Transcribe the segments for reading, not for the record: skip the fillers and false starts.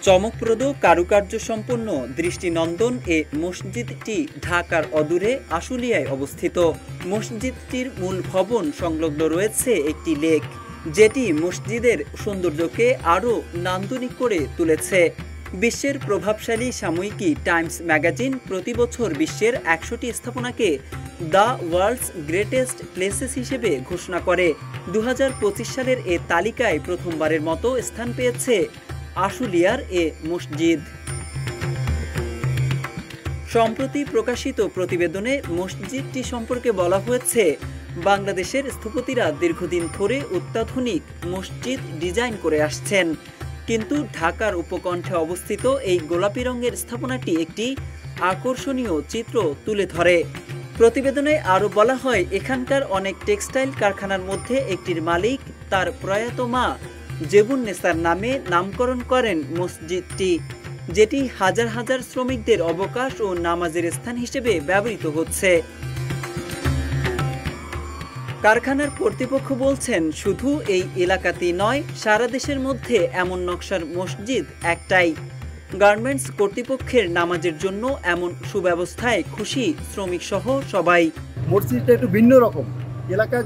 চমকপ্রদ কারুকার্য সম্পন্ন দৃষ্টিনন্দন এ মসজিদটি ঢাকার অদূরে আশুলিয়ায় অবস্থিত। মসজিদটির মূল ভবন সংলগ্ন রয়েছে একটি লেক, যেটি মসজিদের সৌন্দর্যকে আরও নান্দনিক করে তুলেছে। বিশ্বের প্রভাবশালী সাময়িকী টাইমস ম্যাগাজিন প্রতি বছর বিশ্বের ১০০টি স্থাপনাকে দ্য ওয়ার্ল্ডস গ্রেটেস্ট প্লেসেস হিসেবে ঘোষণা করে। ২০২৫ সালের এ তালিকায় প্রথমবারের মতো স্থান পেয়েছে আশুলিয়ার এ মসজিদ। সম্প্রতি প্রকাশিত প্রতিবেদনে মসজিদটি সম্পর্কে বলা হয়েছে, বাংলাদেশের স্থপতিরা দীর্ঘদিন ধরে অত্যাধুনিক মসজিদ ডিজাইন করে আসছেন, কিন্তু ঢাকার উপকণ্ঠে অবস্থিত এই গোলাপি রঙের স্থাপনাটি একটি আকর্ষণীয় চিত্র তুলে ধরে। প্রতিবেদনে আরও বলা হয়, এখানকার অনেক টেক্সটাইল কারখানার মধ্যে একটির মালিক তার প্রয়াত মা জেবুন্নেসার নামে নামকরণ করেন মসজিদটি, যেটি হাজার হাজার শ্রমিকদের অবকাশ ও নামাজের স্থান হিসেবে ব্যবহৃত হচ্ছে। কারখানার কর্তৃপক্ষ বলছেন, শুধু এই এলাকাতেই নয়, সারা দেশের মধ্যে এমন নকশার মসজিদ একটাই। গার্মেন্টস কর্তৃপক্ষের নামাজের জন্য এমন সুব্যবস্থায় খুশি শ্রমিক সহ সবাই। মসজিদটা একটু ভিন্ন রকম। এলাকার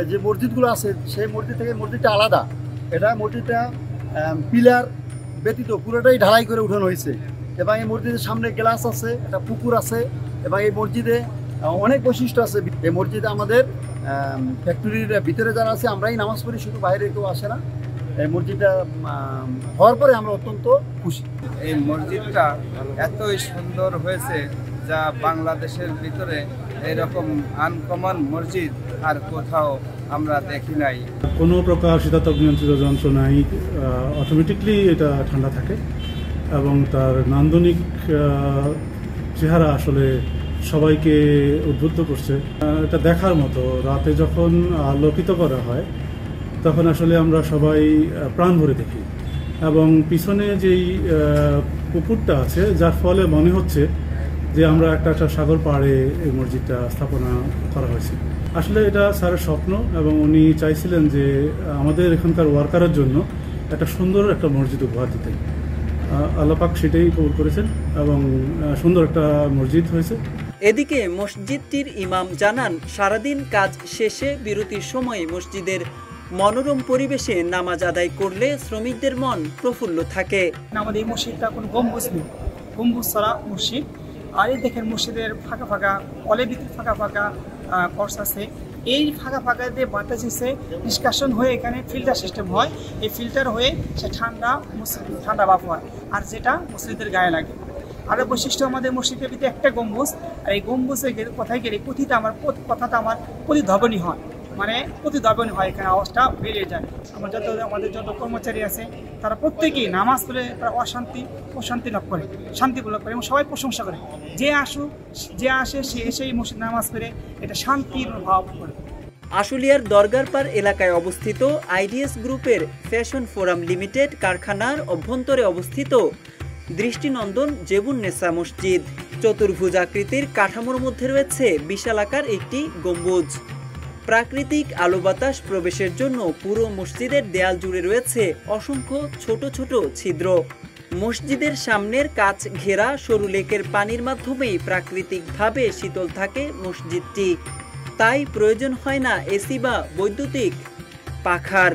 যে মসজিদগুলো আছে সেই মসজিদ থেকে মসজিদটা আলাদা। এটা মসজিদটা পিলার ব্যতীত পুরোটাই ঢালাই করে উঠানো হয়েছে, এবং এই মসজিদের সামনে গ্লাস আছে, একটা পুকুর আছে, এবং এই মসজিদে অনেক বৈশিষ্ট্য আছে। এই মসজিদে আমাদের ফ্যাক্টরির ভিতরে যারা আছে আমরাই নামাজ পড়ি, শুধু বাইরে কেউ আসে না। এই মসজিদটা হওয়ার পরে আমরা অত্যন্ত খুশি। এই মসজিদটা এতই সুন্দর হয়েছে যা বাংলাদেশের ভিতরে এরকম আনকমন মসজিদ আর কোথাও আমরা দেখি নাই। কোনো প্রকার শীতাতপ নিয়ন্ত্রিত যন্ত্র নাই, অটোমেটিকলি এটা ঠান্ডা থাকে এবং তার নান্দনিক চেহারা আসলে সবাইকে উদ্বুদ্ধ করছে। এটা দেখার মতো। রাতে যখন আলোকিত করা হয় তখন আসলে আমরা সবাই প্রাণ ভরে দেখি, এবং পিছনে যেই পুকুরটা আছে যার ফলে মনে হচ্ছে যে আমরা একটা সাগর পাড়ে এই মসজিদটা স্থাপনা করা হয়েছে। আসলে এটা স্যারের স্বপ্ন, এবং উনি চাইছিলেন যে আমাদের এখানকার ওয়ার্কারের জন্য একটা সুন্দর একটা মসজিদ উপহার দিতেন। আল্লাহ পাক সেটাই কবুল করেছেন এবং সুন্দর একটা মসজিদ হয়েছে। এদিকে মসজিদটির ইমাম জানান, সারাদিন কাজ শেষে বিরতির সময় মসজিদের মনোরম পরিবেশে নামাজ আদায় করলে শ্রমিকদের মন প্রফুল্ল থাকে। আমাদের এই মসজিদটা কোনো গম্বুজ নেই, গম্বুজ ছাড়া মসজিদ। আর এই দেখেন মসজিদের ফাঁকা ফাঁকা কলের ভিতরে ফাঁকা ফাঁকা কর্স আছে। এই ফাঁকা ফাঁকা দিয়ে বাতাস এসে নিষ্কাশন হয়ে এখানে ফিল্টার সিস্টেম হয়। এই ফিল্টার হয়ে সে ঠান্ডা ভাব হয়, আর যেটা মসজিদের গায়ে লাগে। আর বৈশিষ্ট্য আমাদের মসজিদের ভিতরে একটা গম্বুজ, আর এই গম্বুজে কোথায় গেলে কথাটা আমার প্রতিধ্বনি হয়, মানে প্রতিধ্বনি হয়, এখানে আওয়াজটা বেরিয়ে যায়। আমাদের যত কর্মচারী আছে তারা প্রত্যেকেই নামাজ পড়ে তারা প্রশান্তি লাভ করে, শান্তি লাভ করে, এবং সবাই প্রশংসা করে। যে আসে সে এসেই মসজিদ নামাজ পড়ে এটা শান্তির ভাব করে। আশুলিয়ার দরগারপাড় এলাকায় অবস্থিত আইডিএস গ্রুপের ফ্যাশন ফোরাম লিমিটেড কারখানার অভ্যন্তরে অবস্থিত দৃষ্টিনন্দন জেবুন্নেসা মসজিদ। চতুর্ভুজাকৃতির কাঠামোর মধ্যে রয়েছে বিশালাকার একটি গম্বুজ। প্রাকৃতিক আলো বাতাস প্রবেশের জন্য পুরো মসজিদের দেয়াল জুড়ে রয়েছে অসংখ্য ছোট ছোট ছিদ্র। মসজিদের সামনের কাচ ঘেরা সরু লেকের পানির মাধ্যমেই প্রাকৃতিকভাবে শীতল থাকে মসজিদটি, তাই প্রয়োজন হয় না এসি বা বৈদ্যুতিক পাখার।